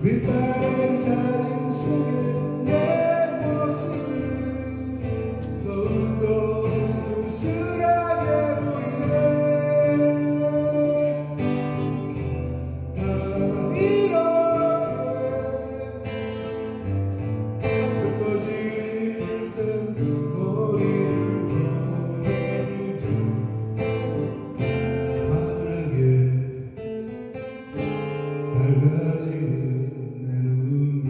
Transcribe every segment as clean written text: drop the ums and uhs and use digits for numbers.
빛바랜 사진 속에 내 모습은 더욱더 쓸쓸하게 보이네. 이렇게 슬퍼질 땐 거리를 걸어주죠. 환하게 밝아지는 내 눈물.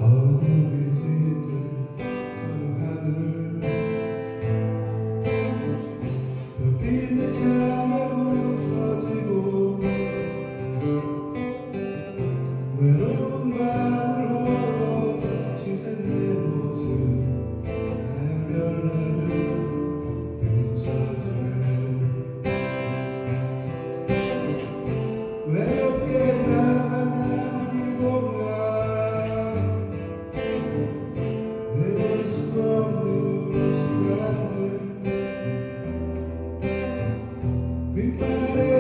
어둠이 짙은 저 하늘, 별빛 참에 부서지고 외로운 마음을 홀로 지샌 내 모습, 하얀 별나를 비춰주네. 외롭게 나만 남은 이 공간, 외울 수 없는 시간들, 빛바랜